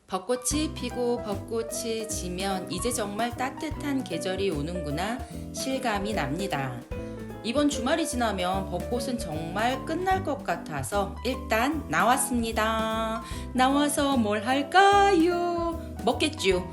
벚꽃이 피고 벚꽃이 지면 이제 정말 따뜻한 계절이 오는구나 실감이 납니다. 이번 주말이 지나면 벚꽃은 정말 끝날 것 같아서 일단 나왔습니다. 나와서 뭘 할까요? 먹겠죠.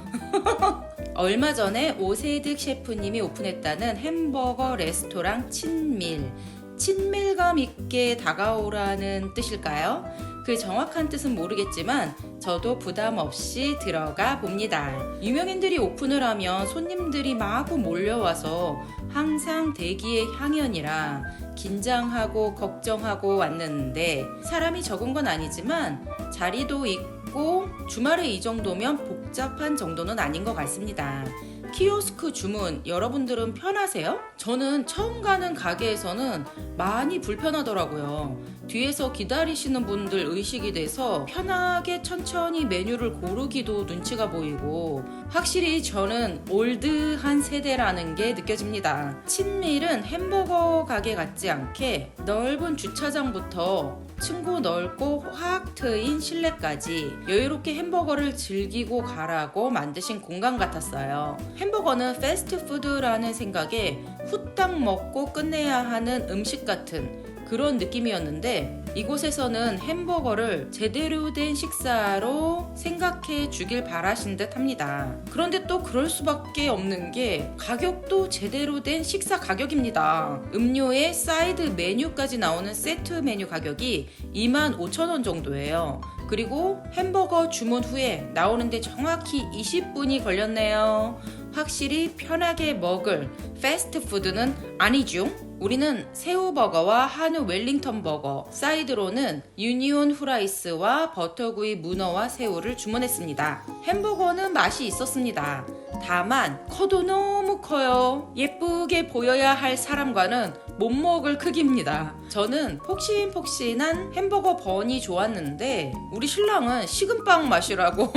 얼마 전에 오세득 셰프님이 오픈했다는 햄버거 레스토랑 친밀. 친밀감 있게 다가오라는 뜻일까요? 그 정확한 뜻은 모르겠지만 저도 부담 없이 들어가 봅니다. 유명인들이 오픈을 하면 손님들이 마구 몰려와서 항상 대기의 향연이라 긴장하고 걱정하고 왔는데 사람이 적은 건 아니지만 자리도 있고 주말에 이 정도면 복잡한 정도는 아닌 것 같습니다. 키오스크 주문 여러분들은 편하세요? 저는 처음 가는 가게에서는 많이 불편하더라고요. 뒤에서 기다리시는 분들 의식이 돼서 편하게 천천히 메뉴를 고르기도 눈치가 보이고 확실히 저는 올드한 세대라는 게 느껴집니다. 친밀은 햄버거 가게 같지 않게 넓은 주차장부터 층고 넓고 확 트인 실내까지 여유롭게 햄버거를 즐기고 가라고 만드신 공간 같았어요. 햄버거는 패스트푸드라는 생각에 후딱 먹고 끝내야 하는 음식 같은 그런 느낌이었는데 이곳에서는 햄버거를 제대로 된 식사로 생각해 주길 바라신 듯 합니다. 그런데 또 그럴 수밖에 없는 게 가격도 제대로 된 식사 가격입니다. 음료에 사이드 메뉴까지 나오는 세트 메뉴 가격이 25,000원 정도예요. 그리고 햄버거 주문 후에 나오는데 정확히 20분이 걸렸네요. 확실히 편하게 먹을 패스트푸드는 아니죠. 우리는 새우버거와 한우 웰링턴 버거, 사이드로는 유니온 후라이스와 버터구이 문어와 새우를 주문했습니다. 햄버거는 맛이 있었습니다. 다만 커도 너무 커요. 예쁘게 보여야 할 사람과는 못 먹을 크기입니다. 저는 폭신폭신한 햄버거 번이 좋았는데 우리 신랑은 식은빵 맛이라고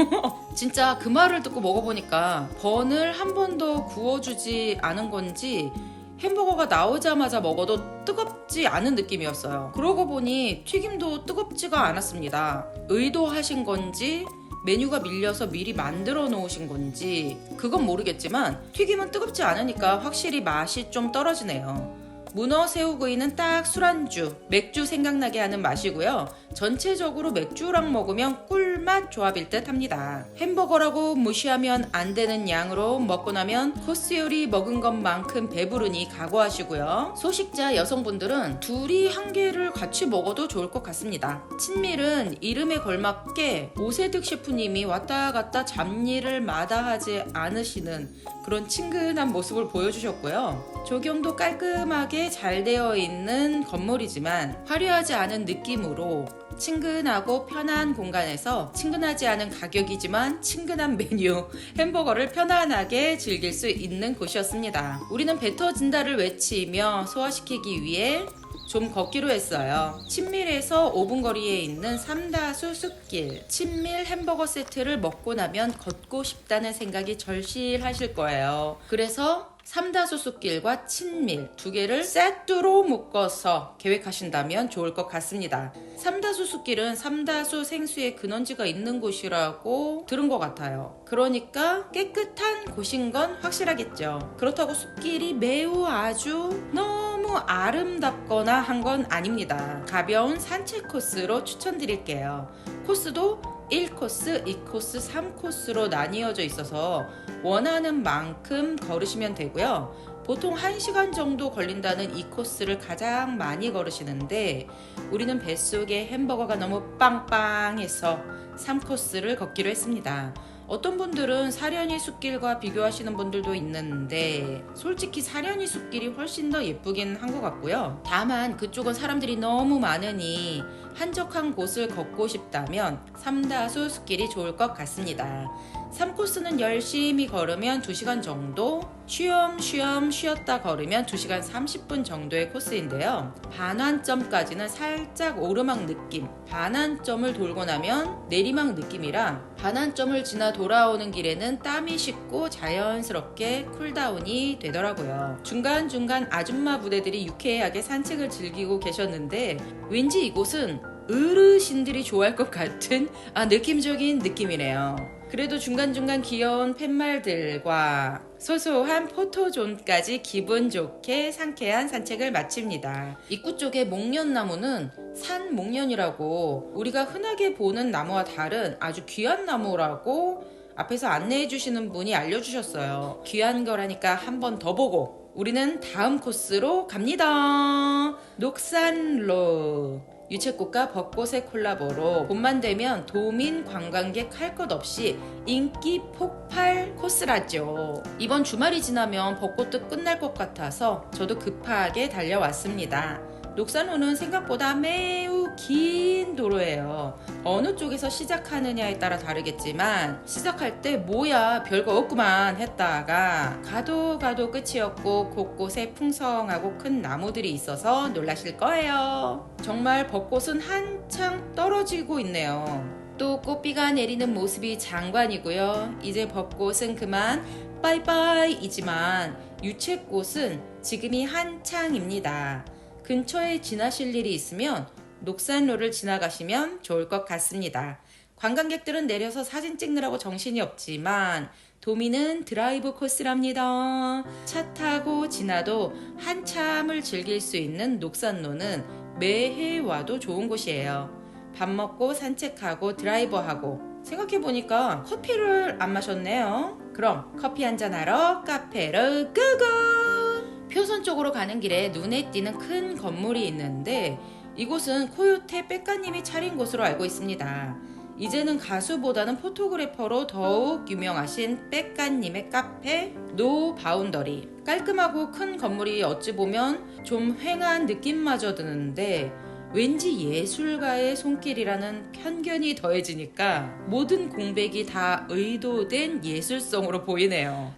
진짜 그 말을 듣고 먹어보니까 번을 한 번 더 구워주지 않은 건지 햄버거가 나오자마자 먹어도 뜨겁지 않은 느낌이었어요. 그러고 보니 튀김도 뜨겁지가 않았습니다. 의도하신 건지 메뉴가 밀려서 미리 만들어 놓으신 건지 그건 모르겠지만 튀김은 뜨겁지 않으니까 확실히 맛이 좀 떨어지네요. 문어 새우구이는 딱 술안주, 맥주 생각나게 하는 맛이고요. 전체적으로 맥주랑 먹으면 꿀맛 조합일 듯 합니다. 햄버거라고 무시하면 안 되는 양으로 먹고 나면 코스 요리 먹은 것만큼 배부르니 각오하시고요. 소식자 여성분들은 둘이 한 개를 같이 먹어도 좋을 것 같습니다. 친밀은 이름에 걸맞게 오세득 셰프님이 왔다 갔다 잡일을 마다하지 않으시는 그런 친근한 모습을 보여주셨고요. 조경도 깔끔하게 잘 되어 있는 건물이지만 화려하지 않은 느낌으로 친근하고 편한 공간에서 친근하지 않은 가격이지만 친근한 메뉴 햄버거를 편안하게 즐길 수 있는 곳이었습니다. 우리는 배 터진다를 외치며 소화시키기 위해 좀 걷기로 했어요. 친밀에서 5분 거리에 있는 삼다수 숲길 친밀 햄버거 세트를 먹고 나면 걷고 싶다는 생각이 절실하실 거예요. 그래서 삼다수 숲길과 친밀 두 개를 세트로 묶어서 계획하신다면 좋을 것 같습니다. 삼다수 숲길은 삼다수 생수의 근원지가 있는 곳이라고 들은 것 같아요. 그러니까 깨끗한 곳인 건 확실하겠죠. 그렇다고 숲길이 매우 아주 너무 아름답거나 한 건 아닙니다. 가벼운 산책 코스로 추천드릴게요. 코스도 1코스, 2코스, 3코스로 나뉘어져 있어서 원하는 만큼 걸으시면 되고요. 보통 1시간 정도 걸린다는 이 코스를 가장 많이 걸으시는데 우리는 뱃속에 햄버거가 너무 빵빵해서 3코스를 걷기로 했습니다. 어떤 분들은 사려니 숲길과 비교하시는 분들도 있는데 솔직히 사려니 숲길이 훨씬 더 예쁘긴 한 것 같고요. 다만 그쪽은 사람들이 너무 많으니 한적한 곳을 걷고 싶다면 삼다수 숲길이 좋을 것 같습니다. 3코스는 열심히 걸으면 2시간 정도, 쉬엄쉬엄 쉬었다 걸으면 2시간 30분 정도의 코스인데요. 반환점까지는 살짝 오르막 느낌, 반환점을 돌고 나면 내리막 느낌이라 반환점을 지나 돌아오는 길에는 땀이 식고 자연스럽게 쿨다운이 되더라고요. 중간중간 아줌마 부대들이 유쾌하게 산책을 즐기고 계셨는데 왠지 이곳은 어르신들이 좋아할 것 같은 느낌적인 느낌이네요. 그래도 중간중간 귀여운 팻말들과 소소한 포토존까지 기분 좋게 상쾌한 산책을 마칩니다. 입구 쪽에 목련나무는 산목련이라고 우리가 흔하게 보는 나무와 다른 아주 귀한 나무라고 앞에서 안내해 주시는 분이 알려주셨어요. 귀한 거라니까 한 번 더 보고 우리는 다음 코스로 갑니다. 녹산로. 유채꽃과 벚꽃의 콜라보로 봄만 되면 도민 관광객 할 것 없이 인기 폭발 코스라죠. 이번 주말이 지나면 벚꽃도 끝날 것 같아서 저도 급하게 달려왔습니다. 녹산호는 생각보다 매우 긴 도로예요. 어느 쪽에서 시작하느냐에 따라 다르겠지만 시작할 때 뭐야 별거 없구만 했다가 가도 끝이었고 곳곳에 풍성하고 큰 나무들이 있어서 놀라실 거예요. 정말 벚꽃은 한창 떨어지고 있네요. 또 꽃비가 내리는 모습이 장관이고요. 이제 벚꽃은 그만 빠이빠이이지만 유채꽃은 지금이 한창입니다. 근처에 지나실 일이 있으면 녹산로를 지나가시면 좋을 것 같습니다. 관광객들은 내려서 사진 찍느라고 정신이 없지만 도미는 드라이브 코스랍니다. 차 타고 지나도 한참을 즐길 수 있는 녹산로는 매해 와도 좋은 곳이에요. 밥 먹고 산책하고 드라이버하고 생각해보니까 커피를 안 마셨네요. 그럼 커피 한잔하러 카페로 고고! 표선 쪽으로 가는 길에 눈에 띄는 큰 건물이 있는데 이곳은 코요테 백가님이 차린 곳으로 알고 있습니다. 이제는 가수보다는 포토그래퍼로 더욱 유명하신 백가님의 카페 노 바운더리. 깔끔하고 큰 건물이 어찌 보면 좀 휑한 느낌마저 드는데 왠지 예술가의 손길이라는 편견이 더해지니까 모든 공백이 다 의도된 예술성으로 보이네요.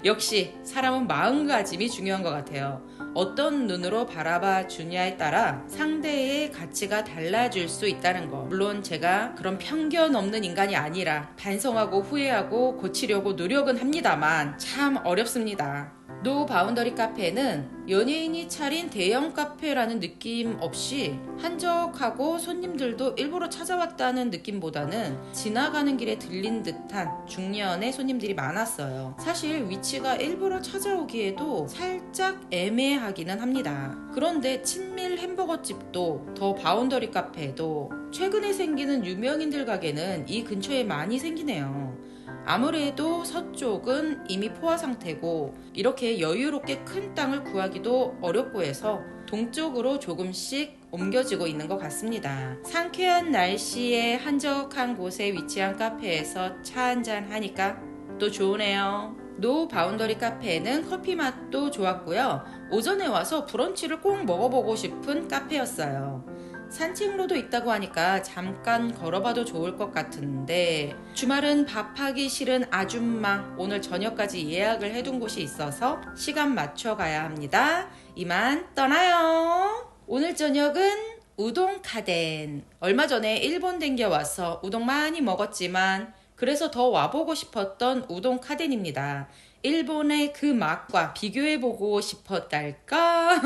역시 사람은 마음가짐이 중요한 것 같아요. 어떤 눈으로 바라봐 주냐에 따라 상대의 가치가 달라질 수 있다는 거. 물론 제가 그런 편견 없는 인간이 아니라 반성하고 후회하고 고치려고 노력은 합니다만 참 어렵습니다. 노 바운더리 카페는 연예인이 차린 대형 카페라는 느낌 없이 한적하고 손님들도 일부러 찾아왔다는 느낌보다는 지나가는 길에 들린 듯한 중년의 손님들이 많았어요. 사실 위치가 일부러 찾아오기에도 살짝 애매하기는 합니다. 그런데 친밀 햄버거집도 더 바운더리 카페도 최근에 생기는 유명인들 가게는 이 근처에 많이 생기네요. 아무래도 서쪽은 이미 포화 상태고 이렇게 여유롭게 큰 땅을 구하기도 어렵고 해서 동쪽으로 조금씩 옮겨지고 있는 것 같습니다. 상쾌한 날씨에 한적한 곳에 위치한 카페에서 차 한잔 하니까 또 좋으네요. 노 바운더리 카페에는 커피 맛도 좋았고요. 오전에 와서 브런치를 꼭 먹어보고 싶은 카페였어요. 산책로도 있다고 하니까 잠깐 걸어봐도 좋을 것 같은데 주말은 밥하기 싫은 아줌마 오늘 저녁까지 예약을 해둔 곳이 있어서 시간 맞춰 가야 합니다. 이만 떠나요. 오늘 저녁은 우동 카덴. 얼마 전에 일본 댕겨와서 우동 많이 먹었지만 그래서 더 와보고 싶었던 우동 카덴입니다. 일본의 그 맛과 비교해보고 싶었달까?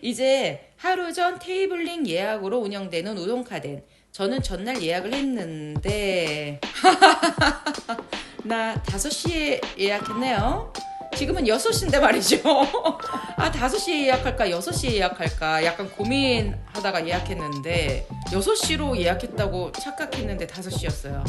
이제 하루 전 테이블링 예약으로 운영되는 우동 카덴. 저는 전날 예약을 했는데 나 5시에 예약했네요. 지금은 6시인데 말이죠. 5시에 예약할까 6시에 예약할까 약간 고민하다가 예약했는데 6시로 예약했다고 착각했는데 5시였어요.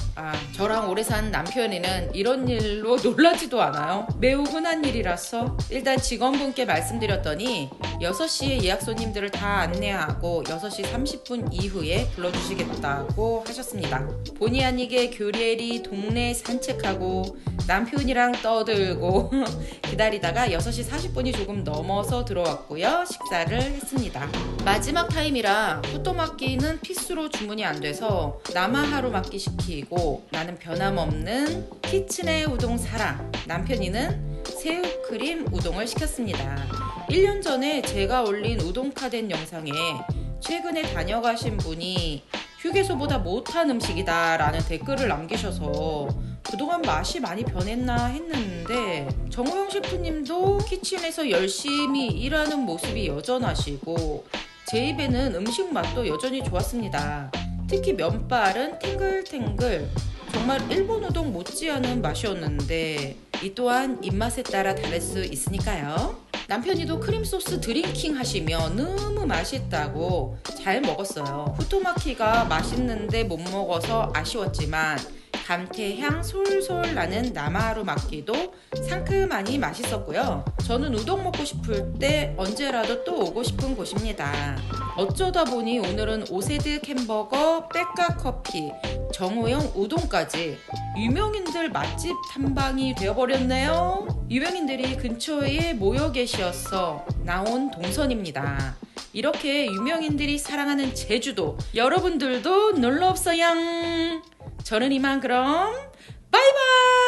저랑 오래 산 남편이는 이런 일로 놀라지도 않아요. 매우 흔한 일이라서 일단 직원분께 말씀드렸더니 6시에 예약 손님들을 다 안내하고 6시 30분 이후에 불러주시겠다고 하셨습니다. 본의 아니게 교리엘이 동네 산책하고 남편이랑 떠들고 기다리다가 6시 40분이 조금 넘어서 들어왔고요. 식사를 했습니다. 마지막 타임이라 후토마키는 필수로 주문이 안 돼서 나마하루 마키 시키고 나는 변함없는 키츠네 우동 사랑, 남편이는 새우크림 우동을 시켰습니다. 1년 전에 제가 올린 우동 카덴 영상에 최근에 다녀가신 분이 휴게소보다 못한 음식이다 라는 댓글을 남기셔서 그동안 맛이 많이 변했나 했는데 정호영 셰프님도 키친에서 열심히 일하는 모습이 여전하시고 제 입에는 음식 맛도 여전히 좋았습니다. 특히 면발은 탱글탱글, 정말 일본 우동 못지않은 맛이었는데 이 또한 입맛에 따라 다를 수 있으니까요. 남편이도 크림소스 드링킹 하시며 너무 맛있다고 잘 먹었어요. 후토마키가 맛있는데 못 먹어서 아쉬웠지만 감태향 솔솔 나는 나마하루 마키도 상큼하니 맛있었고요. 저는 우동 먹고 싶을 때 언제라도 또 오고 싶은 곳입니다. 어쩌다 보니 오늘은 오세드 햄버거, 백가 커피, 정호영 우동까지 유명인들 맛집 탐방이 되어버렸네요. 유명인들이 근처에 모여 계시어서 나온 동선입니다. 이렇게 유명인들이 사랑하는 제주도 여러분들도 놀러 오세요. 저는 이만 그럼 바이바이.